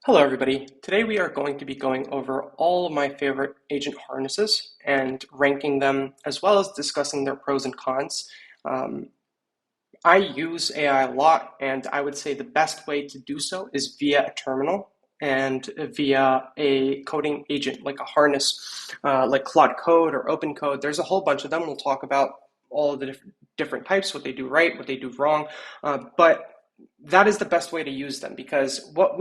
Hello everybody. Today we are going to be going over all of my favorite agent harnesses and ranking them as well as discussing their pros and cons. Um, I use AI a lot, and I would say the best way to do so is via a terminal and via a coding agent like a harness like Claude Code or Open Code. There's a whole bunch of them. We'll talk about all of the different types, what they do right, what they do wrong. But that is the best way to use them because what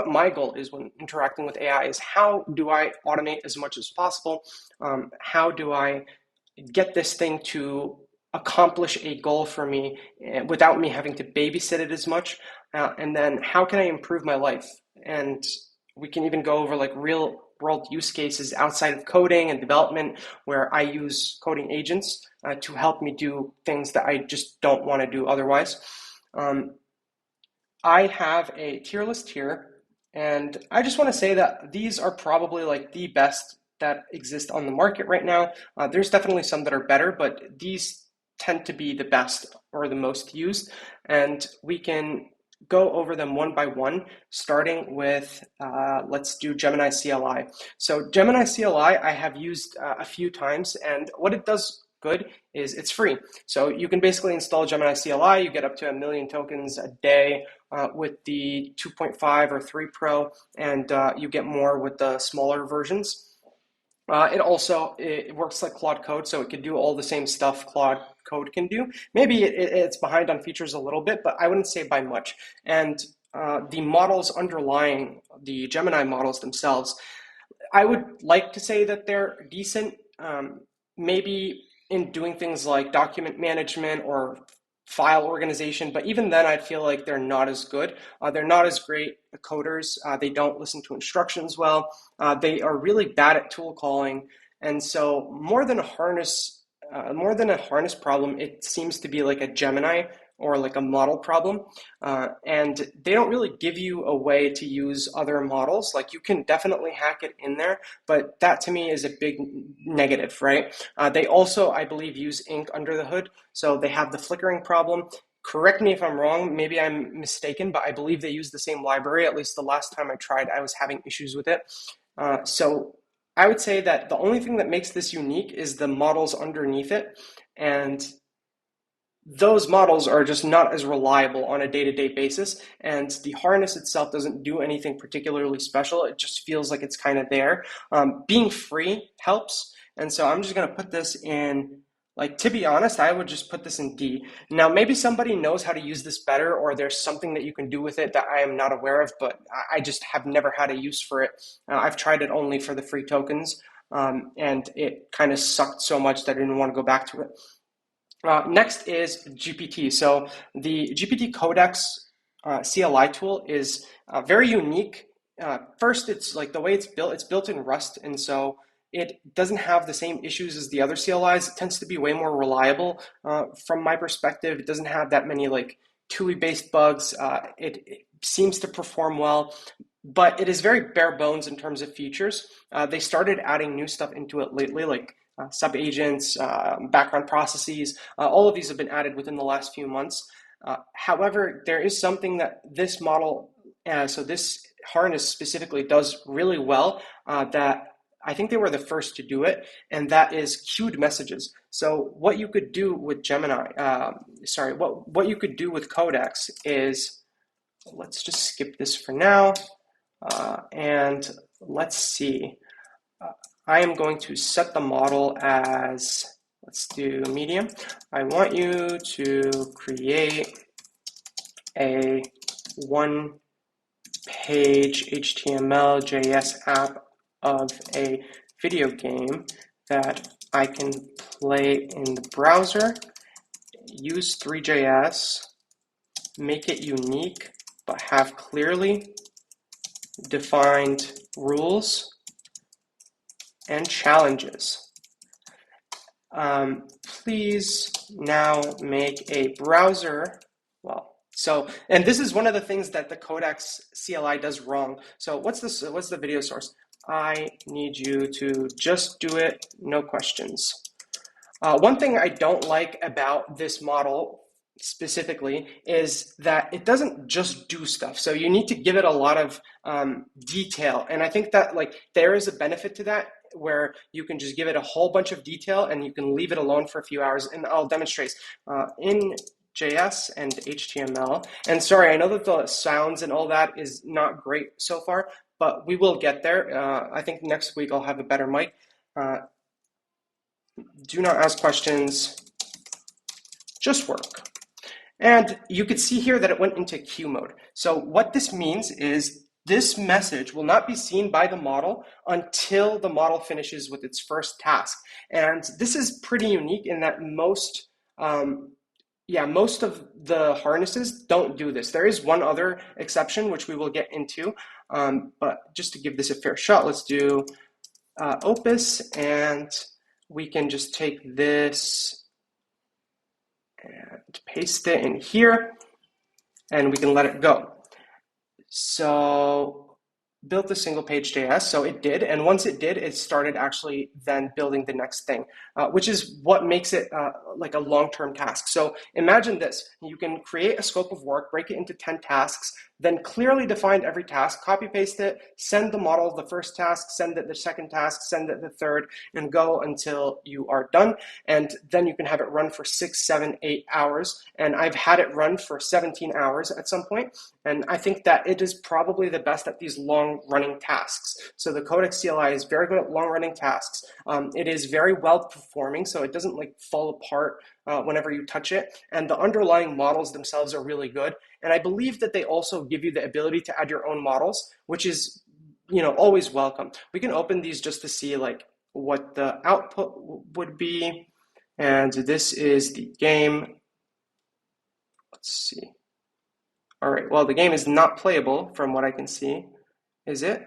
my goal is when interacting with AI is how do I automate as much as possible? How do I get this thing to accomplish a goal for me without me having to babysit it as much? And then how can I improve my life? And we can even go over like real world use cases outside of coding and development where I use coding agents to help me do things that I just don't want to do otherwise. I have a tier list here, and I just want to say that these are probably like the best that exist on the market right now. There's definitely some that are better, but these tend to be the best or the most used, and we can go over them one by one, starting with, let's do Gemini CLI. So Gemini CLI I have used a few times, and what it does good is it's free. So you can basically install Gemini CLI, you get up to 1 million tokens a day with the 2.5 or 3 Pro, and you get more with the smaller versions. It works like Claude Code, so it can do all the same stuff Claude Code can do. Maybe it's behind on features a little bit, but I wouldn't say by much. And the models underlying the Gemini models themselves, I would like to say that they're decent. Maybe in doing things like document management or file organization, but even then I feel like they're not as good. They're not as great coders. They don't listen to instructions well. They are really bad at tool calling. And so more than a harness problem, it seems to be like a Gemini or like a model problem. And they don't really give you a way to use other models. Like you can definitely hack it in there, but that to me is a big negative, right? They also, I believe, use ink under the hood. So they have the flickering problem. Correct me if I'm wrong, maybe I'm mistaken, but I believe they use the same library. At least the last time I tried, I was having issues with it. So I would say that the only thing that makes this unique is the models underneath it. And those models are just not as reliable on a day-to-day basis, and the harness itself doesn't do anything particularly special. It just feels like it's kind of there. Being free helps, and so I'm just going to put this in, like, to be honest, I would just put this in D. Now, maybe somebody knows how to use this better, or there's something that you can do with it that I am not aware of, but I just have never had a use for it. I've tried it only for the free tokens, and it kind of sucked so much that I didn't want to go back to it. Next is GPT. So the GPT Codex CLI tool is very unique. First, it's like the way it's built in Rust, and so it doesn't have the same issues as the other CLIs. It tends to be way more reliable from my perspective. It doesn't have that many like TUI-based bugs. It seems to perform well, but it is very bare bones in terms of features. They started adding new stuff into it lately, like sub-agents, background processes. All of these have been added within the last few months. However, there is something that this model, so this harness specifically does really well that I think they were the first to do it, and that is queued messages. So what you could do with what you could do with Codex is, let's just skip this for now, and let's see. I am going to set the model as, let's do medium. I want you to create a one-page HTML JS app of a video game that I can play in the browser, use Three.js, make it unique, but have clearly defined rules and challenges. Please now make a browser. And this is one of the things that the Codex CLI does wrong. So what's the video source? I need you to just do it, no questions. One thing I don't like about this model specifically is that it doesn't just do stuff. So you need to give it a lot of detail. And I think that like there is a benefit to that where you can just give it a whole bunch of detail and you can leave it alone for a few hours. And I'll demonstrate in JS and HTML. And sorry, I know that the sounds and all that is not great so far, but we will get there. I think next week I'll have a better mic. Do not ask questions, just work. And you could see here that it went into queue mode. So what this means is this message will not be seen by the model until the model finishes with its first task. And this is pretty unique in that most of the harnesses don't do this. There is one other exception, which we will get into, but just to give this a fair shot, let's do Opus, and we can just take this and paste it in here, and we can let it go. So built the single page JS, so it did, and once it did, it started actually then building the next thing, which is what makes it like a long-term task. So imagine this: you can create a scope of work, break it into 10 tasks, then clearly define every task, copy paste it, send the model the first task, send it the second task, send it the third, and go until you are done. And then you can have it run for 6, 7, 8 hours. And I've had it run for 17 hours at some point. And I think that it is probably the best at these long running tasks. So the Codex CLI is very good at long running tasks. It is very well performing, so it doesn't like fall apart whenever you touch it. And the underlying models themselves are really good. And I believe that they also give you the ability to add your own models, which is, always welcome. We can open these just to see like what the output would be. And this is the game. Let's see. All right, well, the game is not playable from what I can see. Is it?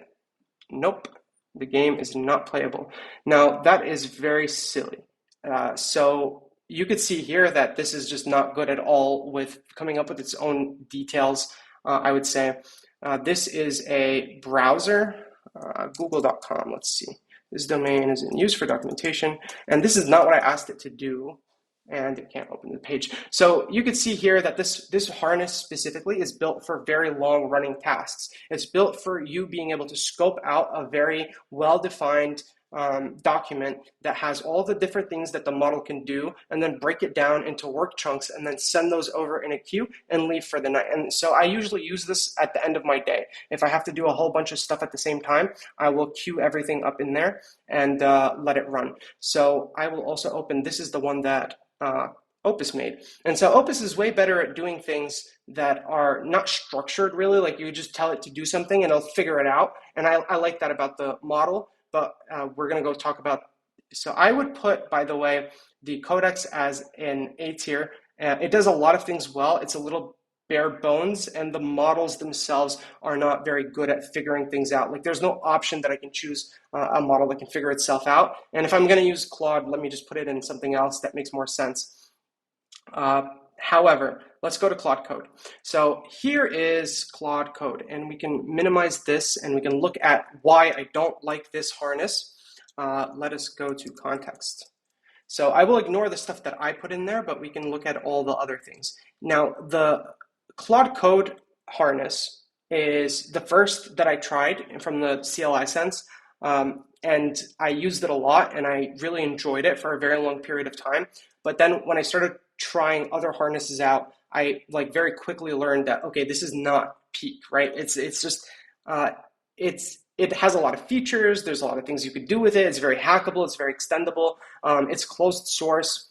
Nope, the game is not playable. Now, that is very silly. So you could see here that this is just not good at all with coming up with its own details, I would say. This is a browser, google.com. Let's see. This domain is in use for documentation, and this is not what I asked it to do, and it can't open the page. So you could see here that this harness specifically is built for very long running tasks. It's built for you being able to scope out a very well-defined document that has all the different things that the model can do, and then break it down into work chunks and then send those over in a queue and leave for the night. And so I usually use this at the end of my day. If I have to do a whole bunch of stuff at the same time, I will queue everything up in there and let it run. So I will also open, this is the one that Opus made. And so Opus is way better at doing things that are not structured really, like you just tell it to do something and it'll figure it out. And I like that about the model, but we're gonna go talk about, so I would put, by the way, the Codex as an A tier. It does a lot of things well. It's a little bare bones, and the models themselves are not very good at figuring things out. Like there's no option that I can choose a model that can figure itself out. And if I'm gonna use Claude, let me just put it in something else that makes more sense. However, let's go to Claude Code. So here is Claude Code, and we can minimize this and we can look at why I don't like this harness. Let us go to context. So I will ignore the stuff that I put in there, but we can look at all the other things. Now, the Claude Code harness is the first that I tried from the CLI sense, and I used it a lot, and I really enjoyed it for a very long period of time. But then when I started trying other harnesses out, I like very quickly learned that, okay, this is not peak, right? It's just, it has a lot of features. There's a lot of things you could do with it. It's very hackable. It's very extendable. It's closed source.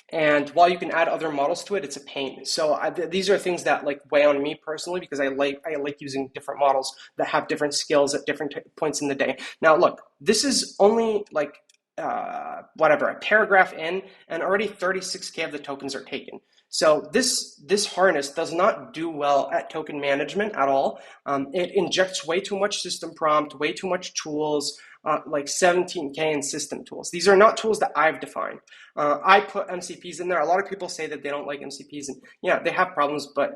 And while you can add other models to it, it's a pain. So these are things that like weigh on me personally, because I like using different models that have different skills at different points in the day. Now, look, this is only like a paragraph in, and already 36K of the tokens are taken. So this harness does not do well at token management at all. It injects way too much system prompt, way too much tools. like 17K in system tools. These are not tools that I've defined. I put MCPs in there. A lot of people say that they don't like MCPs, and yeah, they have problems, but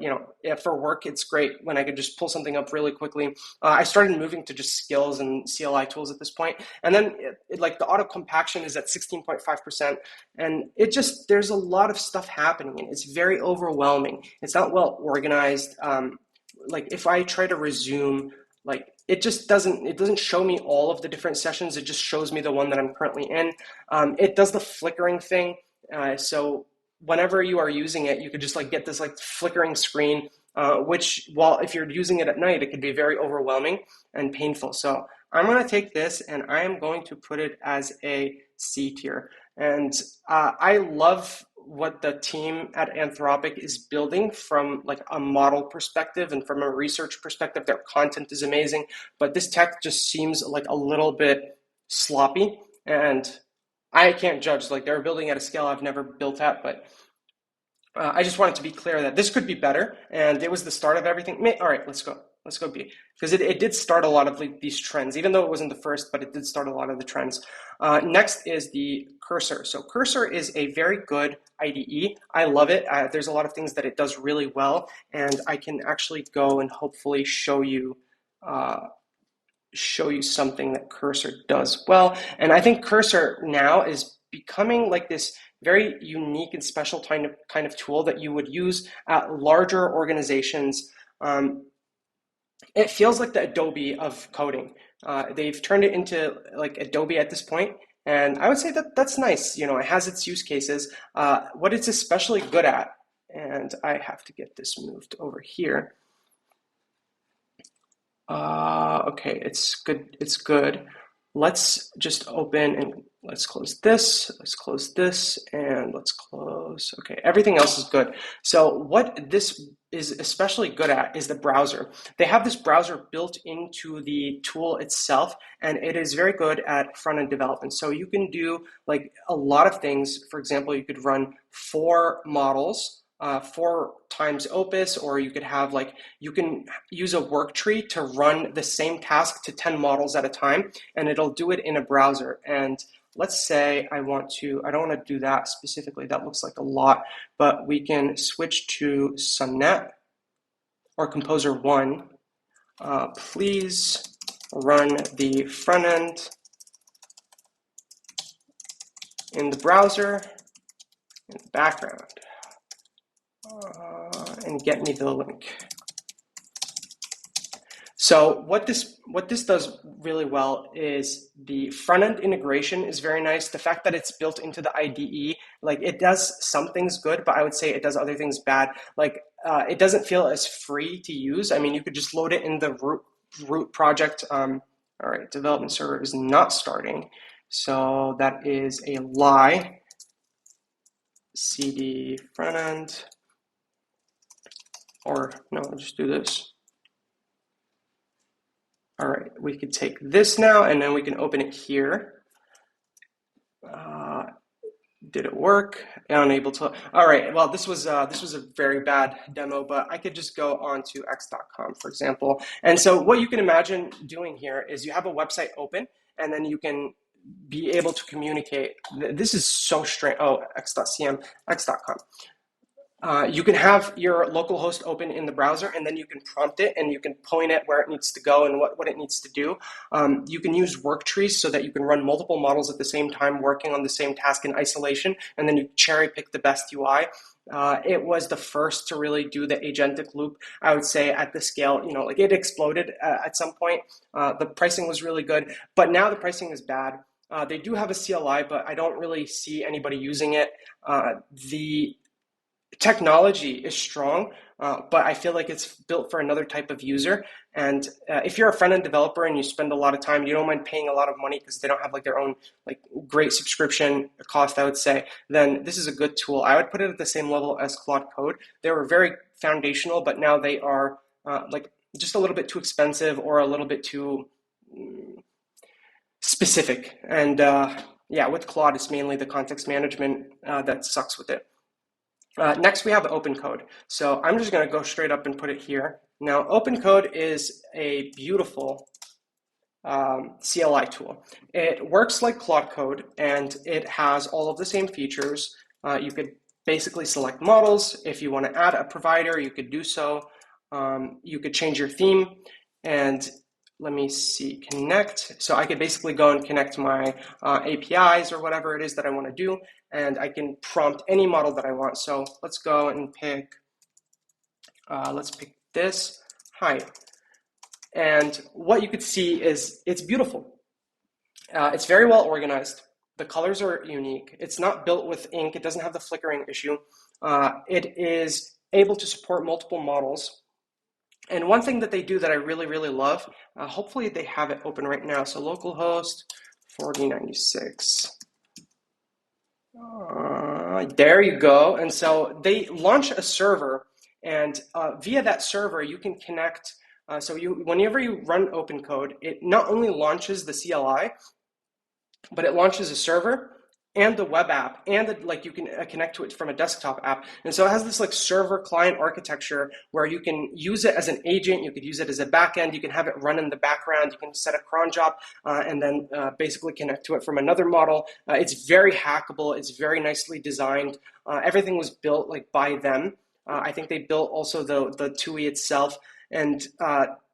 for work, it's great when I could just pull something up really quickly. I started moving to just skills and CLI tools at this point, and then like the auto compaction is at 16.5%, and there's a lot of stuff happening, and it's very overwhelming. It's not well organized. Like if I try to resume, like it doesn't show me all of the different sessions. It just shows me the one that I'm currently in. It does the flickering thing. So whenever you are using it, you could just like get this like flickering screen, which if you're using it at night, it could be very overwhelming and painful. So I'm going to take this and I am going to put it as a C tier. And I love what the team at Anthropic is building from like a model perspective and from a research perspective. Their content is amazing, but this tech just seems like a little bit sloppy, and I can't judge. Like they're building at a scale I've never built at, but I just wanted to be clear that this could be better, and it was the start of everything. All right, let's go B, because it did start a lot of these trends, even though it wasn't the first, but it did start a lot of the trends. Next is the Cursor. So Cursor is a very good IDE. I love it. There's a lot of things that it does really well, and I can actually go and hopefully show you something that Cursor does well. And I think Cursor now is becoming like this very unique and special kind of tool that you would use at larger organizations. It feels like the Adobe of coding. They've turned it into like Adobe at this point, and I would say that that's nice. It has its use cases. What it's especially good at, and I have to get this moved over here. Okay, it's good. It's good. Let's just open and let's close this. Let's close this and let's close. Okay, everything else is good. So what this is especially good at is the browser. They have this browser built into the tool itself, and it is very good at front-end development. So you can do like a lot of things. For example, you could run 4 models, 4 times Opus, or you could have you can use a work tree to run the same task to 10 models at a time, and it'll do it in a browser. And let's say I don't want to do that specifically. That looks like a lot, but we can switch to Sonnet or Composer 1. Please run the front end in the browser in the background. And get me the link. So what this does really well is the front-end integration is very nice. The fact that it's built into the IDE, like it does some things good, but I would say it does other things bad. Like it doesn't feel as free to use. I mean, you could just load it in the root project. All right, development server is not starting, so that is a lie. CD front end. Or no, I'll just do this. All right, we could take this now, and then we can open it here. Did it work? Unable to. All right. Well, this was a very bad demo, but I could just go on to x.com, for example. And so what you can imagine doing here is you have a website open, and then you can be able to communicate. This is so strange. Oh, x.cm, x.com. You can have your local host open in the browser, and then you can prompt it and you can point it where it needs to go and what it needs to do. You can use work trees so that you can run multiple models at the same time working on the same task in isolation, and then you cherry pick the best UI. It was the first to really do the agentic loop, I would say, at the scale. Like it exploded at some point. The pricing was really good, but now the pricing is bad. They do have a CLI, but I don't really see anybody using it. The technology is strong, but I feel like it's built for another type of user. And if you're a front-end developer and you spend a lot of time, you don't mind paying a lot of money because they don't have their own great subscription cost, I would say, then this is a good tool. I would put it at the same level as Claude Code. They were very foundational, but now they are just a little bit too expensive or a little bit too specific. And yeah, with Claude, it's mainly the context management that sucks with it. Next, we have Open Code. So I'm just going to go straight up and put it here. Now, Open Code is a beautiful CLI tool. It works like Claude Code, and it has all of the same features. You could basically select models. If you want to add a provider, you could do so. You could change your theme, and let me see, connect. So I could basically go and connect my APIs or whatever it is that I want to do, and I can prompt any model that I want. So let's go and pick, let's pick this. Hi. And what you could see is it's beautiful. It's very well organized. The colors are unique. It's not built with ink. It doesn't have the flickering issue. It is able to support multiple models. And one thing that they do that I really, really love, hopefully they have it open right now. So localhost 4096. There you go. And so they launch a server, and via that server, you can connect. Whenever you run open code, it not only launches the CLI, but it launches a server and the web app, and you can connect to it from a desktop app. And so it has this like server client architecture where you can use it as an agent, you could use it as a backend, you can have it run in the background, you can set a cron job and then basically connect to it from another model. It's very hackable, it's very nicely designed. Everything was built like by them. I think they built also the TUI itself, and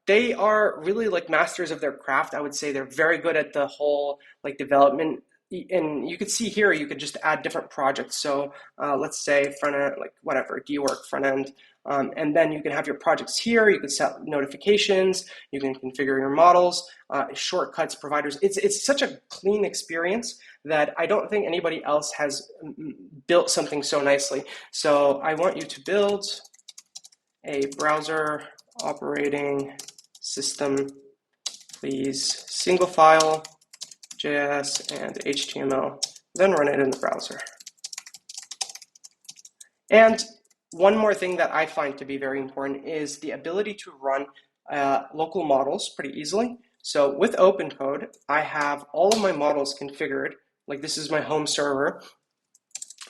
they are really like masters of their craft. I would say they're very good at the whole like development. And you could see here, you could just add different projects. So let's say front end, like whatever, dwork front end. And then you can have your projects here. You can set notifications. You can configure your models, shortcuts, providers. It's such a clean experience that I don't think anybody else has built something so nicely. So I want you to build a browser operating system, please, single file, JS and HTML, then run it in the browser. And one more thing that I find to be very important is the ability to run local models pretty easily. So with OpenCode, I have all of my models configured. Like this is my home server,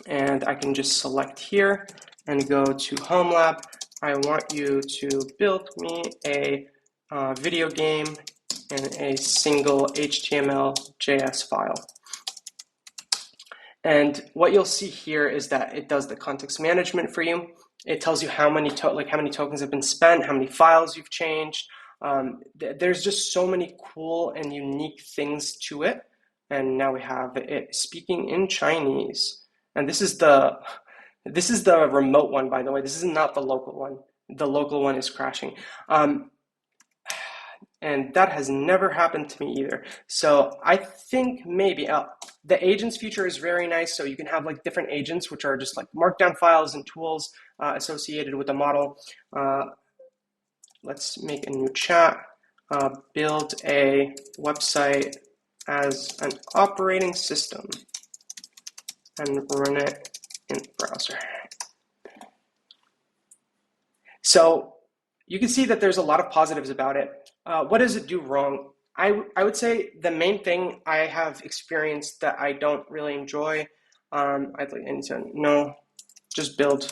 and I can just select here and go to Home Lab. I want you to build me a video game in a single HTML JS file. And what you'll see here is that it does the context management for you. It tells you how many tokens have been spent, how many files you've changed. There's just so many cool and unique things to it. And now we have it speaking in Chinese. And this is the remote one, by the way. This is not the local one. The local one is crashing. And that has never happened to me either. So I think maybe the agents feature is very nice. So you can have like different agents, which are just like markdown files and tools associated with the model. Let's make a new chat. Build a website as an operating system and run it in the browser. So you can see that there's a lot of positives about it. What does it do wrong? I would say the main thing I have experienced that I don't really enjoy, I'd like to no, just build.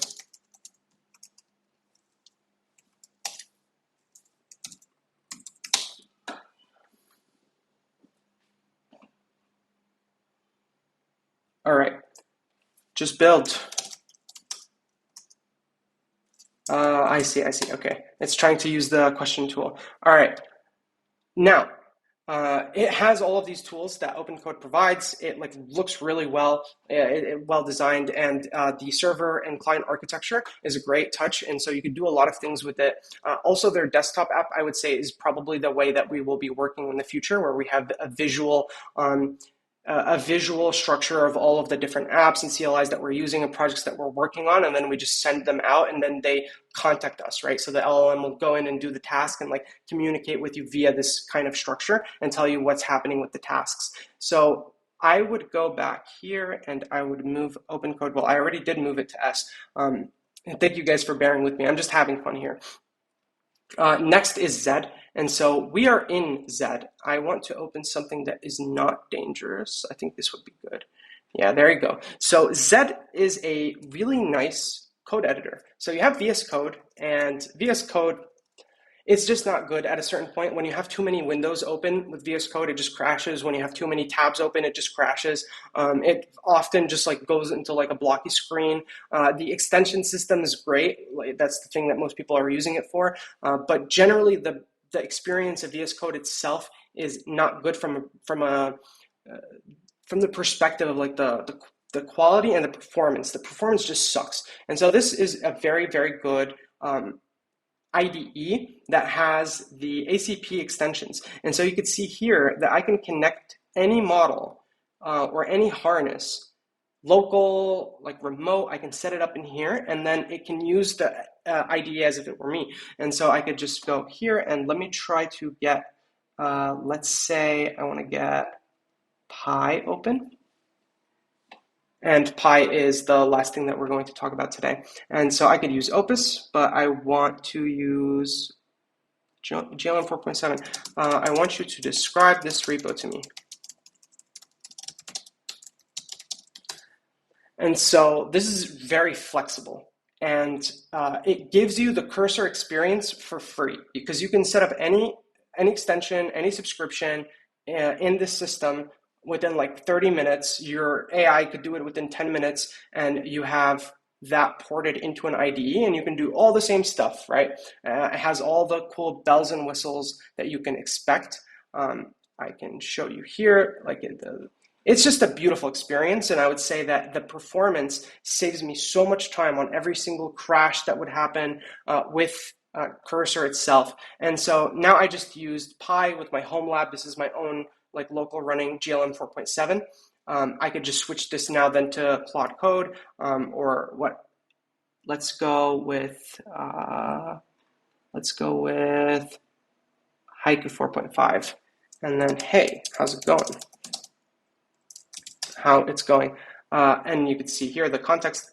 All right, just build. I see, okay. It's trying to use the question tool. All right, now, it has all of these tools that OpenCode provides. It like looks really well, well designed, and the server and client architecture is a great touch, and so you can do a lot of things with it. Also, their desktop app, I would say, is probably the way that we will be working in the future, where we have a visual structure of all of the different apps and CLIs that we're using and projects that we're working on, and then we just send them out, and then they contact us, right? So the LLM will go in and do the task and like communicate with you via this kind of structure and tell you what's happening with the tasks. So I would go back here and I would move OpenCode. Well, I already did move it to S. And thank you guys for bearing with me. I'm just having fun here. Next is Z. And so we are in Z. I want to open something that is not dangerous. I think this would be good. Yeah, there you go. So Z is a really nice code editor. So you have VS Code, and VS Code it's just not good at a certain point. When you have too many windows open with VS Code, it just crashes. When you have too many tabs open, it just crashes. It often just like goes into like a blocky screen. The extension system is great. Like, that's the thing that most people are using it for. But generally, the experience of VS Code itself is not good from the perspective of like the quality and the performance. The performance just sucks. And so this is a very, very good IDE that has the ACP extensions. And so you can see here that I can connect any model or any harness, local, like remote. I can set it up in here, and then it can use the IDE as if it were me. And so I could just go here, and let me try to get, let's say I want to get Pi open. And Pi is the last thing that we're going to talk about today. And so I could use Opus, but I want to use GLM 4.7. I want you to describe this repo to me. And so this is very flexible. And it gives you the cursor experience for free, because you can set up any extension, any subscription in this system within like 30 minutes. Your AI could do it within 10 minutes, and you have that ported into an IDE, and you can do all the same stuff, right? It has all the cool bells and whistles that you can expect. I can show you here, like it's just a beautiful experience, and I would say that the performance saves me so much time on every single crash that would happen with Cursor itself. And so now I just used Pi with my home lab. This is my own like local running GLM 4.7. I could just switch this now then to Claude Code or what? Let's go with Haiku 4.5, and then hey, how's it going? How it's going, and you can see here the context.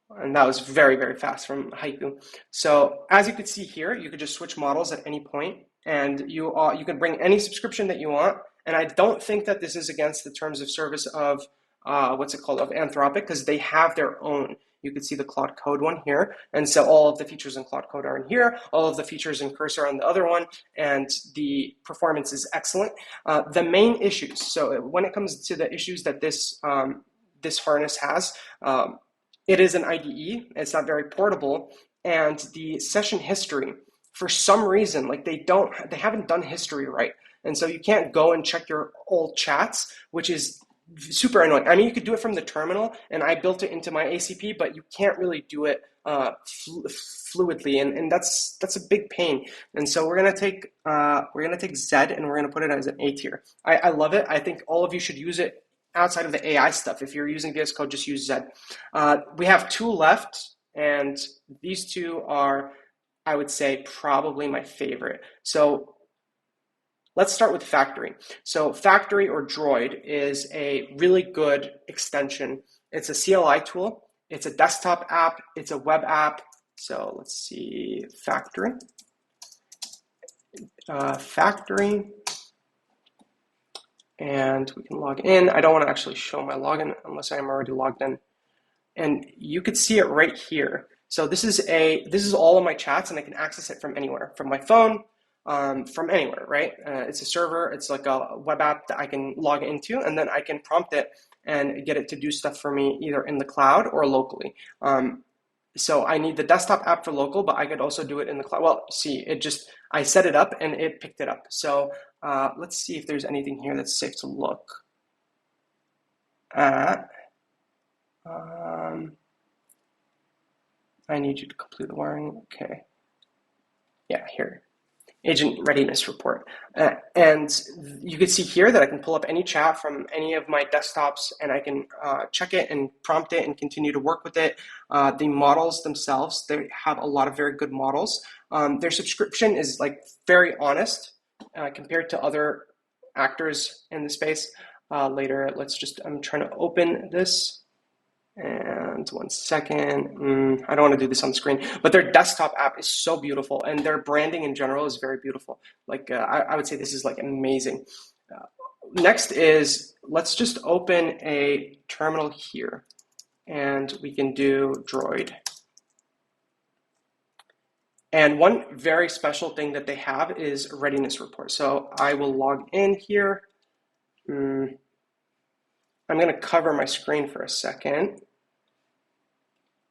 And that was very, very fast from Haiku. So as you could see here, you could just switch models at any point, and you can bring any subscription that you want. And I don't think that this is against the terms of service of of Anthropic, because they have their own. You can see the Claude Code one here, and so all of the features in Claude Code are in here. All of the features in Cursor are on the other one, and the performance is excellent. The main issues. So when it comes to the issues that this harness has. It is an IDE, it's not very portable, and the session history, for some reason, like they haven't done history right. And so you can't go and check your old chats, which is super annoying. I mean, you could do it from the terminal, and I built it into my ACP, but you can't really do it fluidly, and that's a big pain. And so we're gonna take Z and we're gonna put it as an A tier. I love it. I think all of you should use it outside of the AI stuff. If you're using VS Code, just use Z. We have two left, and these two are, I would say, probably my favorite. So let's start with Factory. So Factory or Droid is a really good extension. It's a CLI tool. It's a desktop app. It's a web app. So let's see, Factory. Factory. And we can log in. I don't want to actually show my login unless I'm already logged in. And you could see it right here. So this is all of my chats, and I can access it from anywhere, from my phone, from anywhere, right? It's a server. It's like a web app that I can log into, and then I can prompt it and get it to do stuff for me either in the cloud or locally. So I need the desktop app for local, but I could also do it in the cloud. Well, see, I set it up and it picked it up. So let's see if there's anything here that's safe to look at. I need you to complete the wiring. Okay. Yeah, here. Agent readiness report. And you can see here that I can pull up any chat from any of my desktops, and I can check it and prompt it and continue to work with it. The models themselves, they have a lot of very good models. Their subscription is like very honest compared to other actors in the space. Later, I'm trying to open this. And 1 second, I don't want to do this on the screen, but their desktop app is so beautiful, and their branding in general is very beautiful. Like I would say this is like amazing. Next is, let's just open a terminal here, and we can do Droid. And one very special thing that they have is a readiness report. So I will log in here. I'm going to cover my screen for a second,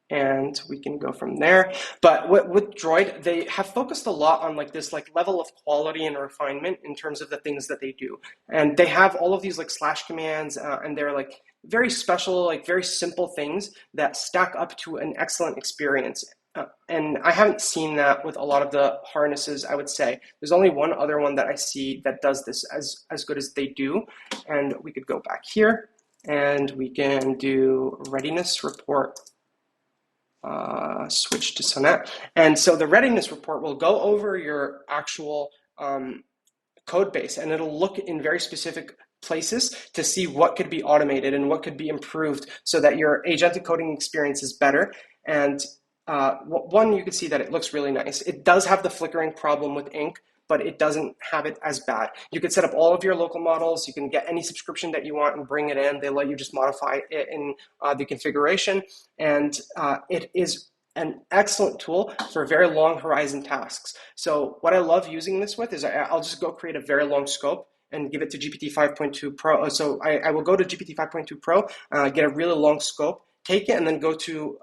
and we can go from there. But with Droid, they have focused a lot on like this like level of quality and refinement in terms of the things that they do. And they have all of these like slash commands, and they're like very special, like very simple things that stack up to an excellent experience. And I haven't seen that with a lot of the harnesses, I would say. There's only one other one that I see that does this as good as they do. And we could go back here and we can do readiness report. Switch to Sonnet. And so the readiness report will go over your actual code base, and it'll look in very specific places to see what could be automated and what could be improved so that your agentic coding experience is better. And one, you can see that it looks really nice. It does have the flickering problem with ink, but it doesn't have it as bad. You can set up all of your local models. You can get any subscription that you want and bring it in. They let you just modify it in the configuration. And it is an excellent tool for very long horizon tasks. So what I love using this with is I'll just go create a very long scope and give it to GPT 5.2 Pro. So I will go to GPT 5.2 Pro, get a really long scope, take it and then go to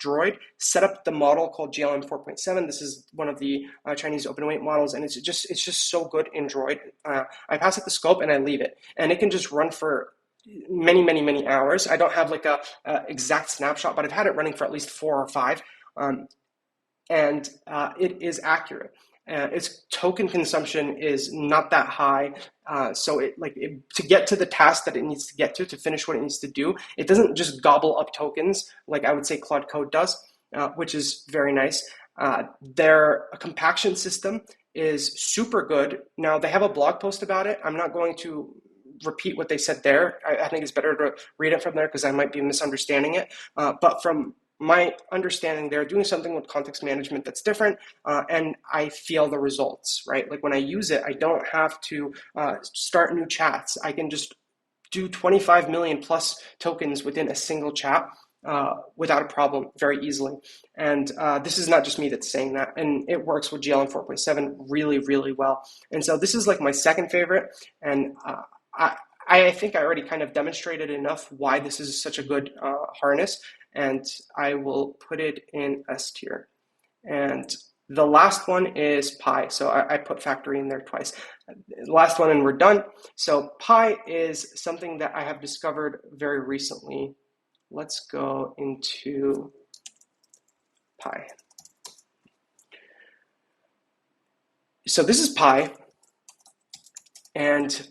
Droid, set up the model called GLM 4.7. This is one of the Chinese open weight models, and it's just so good in Droid. I pass it the scope and I leave it, and it can just run for many hours. I don't have like a exact snapshot, but I've had it running for at least 4 or 5, and it is accurate. Its token consumption is not that high, so to get to the task that it needs to get to finish what it needs to do, it doesn't just gobble up tokens like I would say Claude Code does, which is very nice. Their compaction system is super good. Now, they have a blog post about it. I'm not going to repeat what they said there. I think it's better to read it from there because I might be misunderstanding it. But from my understanding, they're doing something with context management that's different, and I feel the results, right? Like when I use it, I don't have to start new chats. I can just do 25 million plus tokens within a single chat without a problem very easily. And this is not just me that's saying that, and it works with GLM 4.7 really well. And so this is like my second favorite, and I think I already kind of demonstrated enough why this is such a good harness, and I will put it in S tier. And the last one is Pi. So I put factory in there twice. Last one and we're done. So Pi is something that I have discovered very recently. Let's go into Pi. So this is Pi, and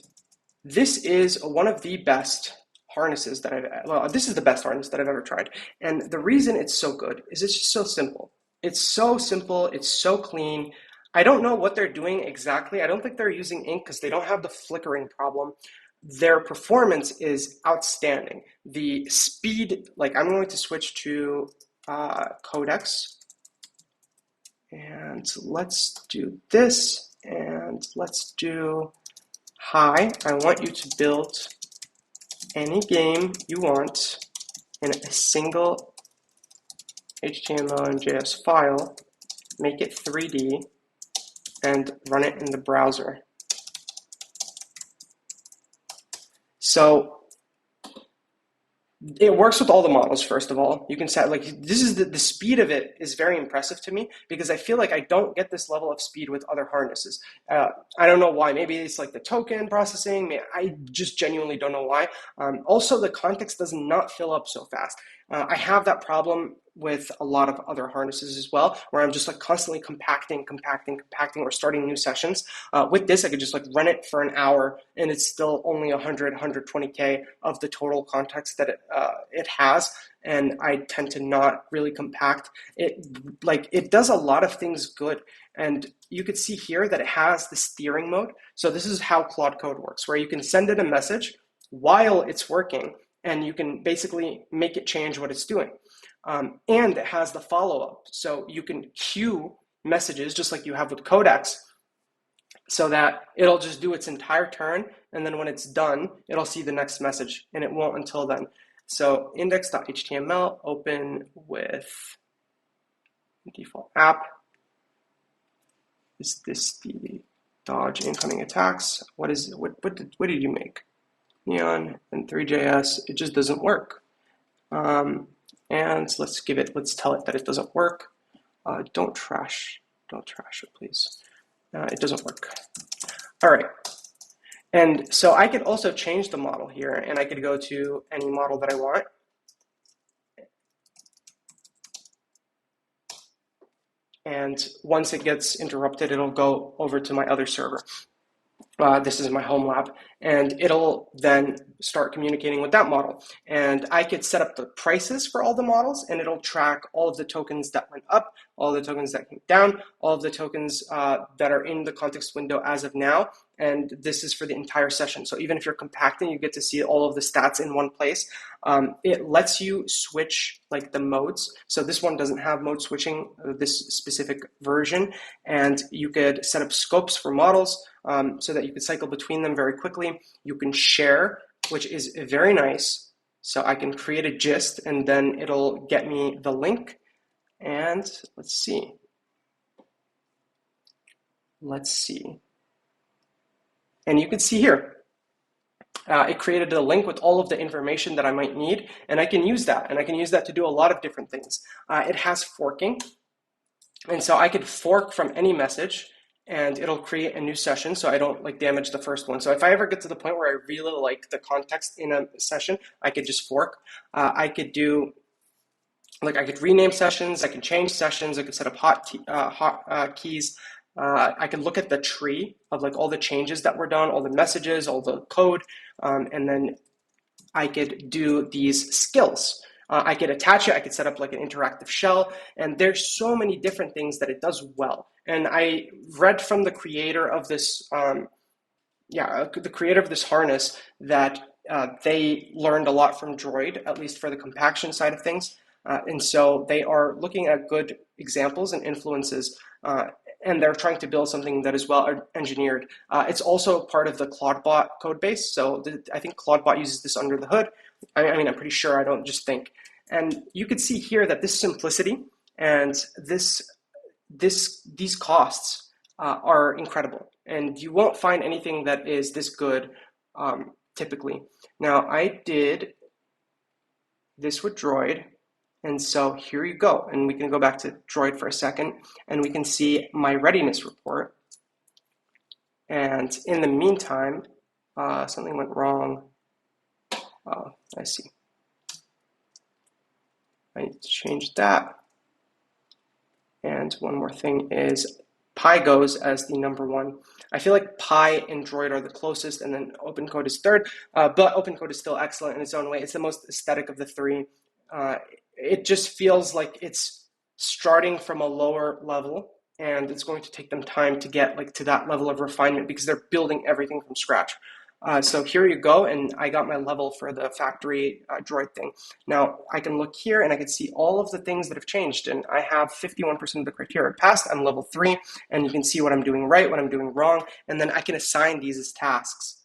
this is one of the best harnesses that this is the best harness that I've ever tried. And the reason it's so good is it's just so simple. It's so simple, it's so clean. I don't know what they're doing exactly. I don't think they're using ink because they don't have the flickering problem. Their performance is outstanding. The speed, like I'm going to switch to Codex. And let's do this, and let's do hi, I want you to build any game you want in a single HTML and JS file, make it 3D, and run it in the browser. So it works with all the models, first of all. You can set, like, this is the speed of it is very impressive to me because I feel like I don't get this level of speed with other harnesses. I don't know why. Maybe it's like the token processing. I just genuinely don't know why. Also, the context does not fill up so fast. I have that problem with a lot of other harnesses as well, where I'm just like constantly compacting, or starting new sessions. With this, I could just like run it for an hour, and it's still only 120K of the total context that it has. And I tend to not really compact it. Like, it does a lot of things good. And you could see here that it has the steering mode. So this is how Claude Code works, where you can send it a message while it's working, and you can basically make it change what it's doing. And it has the follow-up. So you can queue messages just like you have with Codex, so that it'll just do its entire turn, and then when it's done, it'll see the next message, and it won't until then. So index.html, open with default app, Is this the dodge incoming attacks? What did you make? Neon and 3JS, it just doesn't work. And let's tell it that it doesn't work. Don't trash it, please. It doesn't work. All right. And so I could also change the model here, and I could go to any model that I want. And once it gets interrupted, it'll go over to my other server. This is my home lab, and it'll then start communicating with that model. And I could set up the prices for all the models, and it'll track all of the tokens that went up, all of the tokens that came down, all of the tokens that are in the context window as of now. And this is for the entire session. So even if you're compacting, you get to see all of the stats in one place. It lets you switch like the modes. So this one doesn't have mode switching, this specific version. And you could set up scopes for models so that you could cycle between them very quickly. You can share, which is very nice. So I can create a gist and then it'll get me the link. And let's see. And you can see here, it created a link with all of the information that I might need, and I can use that. And I can use that to do a lot of different things. It has forking, and so I could fork from any message, and it'll create a new session so I don't like damage the first one. So if I ever get to the point where I really like the context in a session, I could just fork. I could do, like I could rename sessions, I can change sessions, I could set up hot keys. I can look at the tree of like all the changes that were done, all the messages, all the code, and then I could do these skills. I could attach it, I could set up like an interactive shell, and there's so many different things that it does well. And I read from the creator of this, the creator of this harness that they learned a lot from Droid, at least for the compaction side of things. And so they are looking at good examples and influences, and they're trying to build something that is well engineered. It's also part of the ClaudeBot code base. So I think ClaudeBot uses this under the hood. I mean, I'm pretty sure, I don't just think. And you can see here that this simplicity and these costs are incredible. And you won't find anything that is this good typically. Now, I did this with Droid. And so here you go, and we can go back to Droid for a second, and we can see my readiness report. And in the meantime, something went wrong. Oh, I see. I need to change that. And one more thing is Pi goes as the number one. I feel like Pi and Droid are the closest, and then OpenCode is third, but OpenCode is still excellent in its own way. It's the most aesthetic of the three. It just feels like it's starting from a lower level, and it's going to take them time to get like to that level of refinement because they're building everything from scratch. So here you go, and I got my level for the factory Droid thing. Now I can look here and I can see all of the things that have changed, and I have 51% of the criteria passed. I'm level 3, and you can see what I'm doing right, what I'm doing wrong, and then I can assign these as tasks.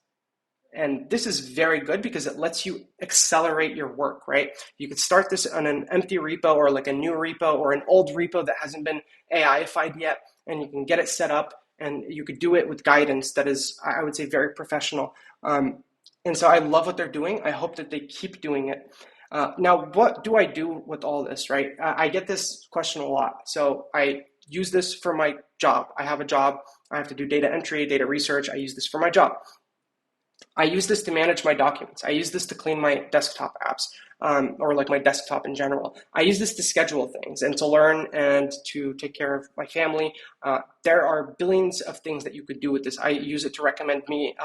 And this is very good because it lets you accelerate your work, right? You could start this on an empty repo or like a new repo or an old repo that hasn't been AI-ified yet, and you can get it set up, and you could do it with guidance that is, I would say, very professional. And so I love what they're doing. I hope that they keep doing it. Now, what do I do with all this, right? I get this question a lot. So I use this for my job. I have a job. I have to do data entry, data research. I use this for my job. I use this to manage my documents. I use this to clean my desktop apps, or like my desktop in general. I use this to schedule things and to learn and to take care of my family. There are billions of things that you could do with this. I use it to recommend me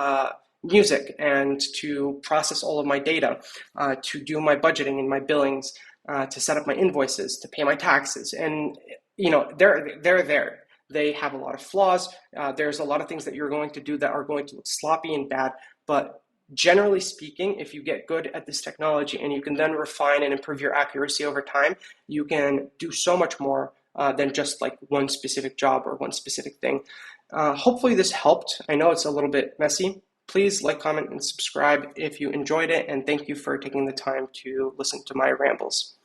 music and to process all of my data, to do my budgeting and my billings, to set up my invoices, to pay my taxes. And, you know, they're there. They have a lot of flaws. There's a lot of things that you're going to do that are going to look sloppy and bad. But generally speaking, if you get good at this technology and you can then refine and improve your accuracy over time, you can do so much more than just like one specific job or one specific thing. Hopefully this helped. I know it's a little bit messy. Please like, comment, and subscribe if you enjoyed it. And thank you for taking the time to listen to my rambles.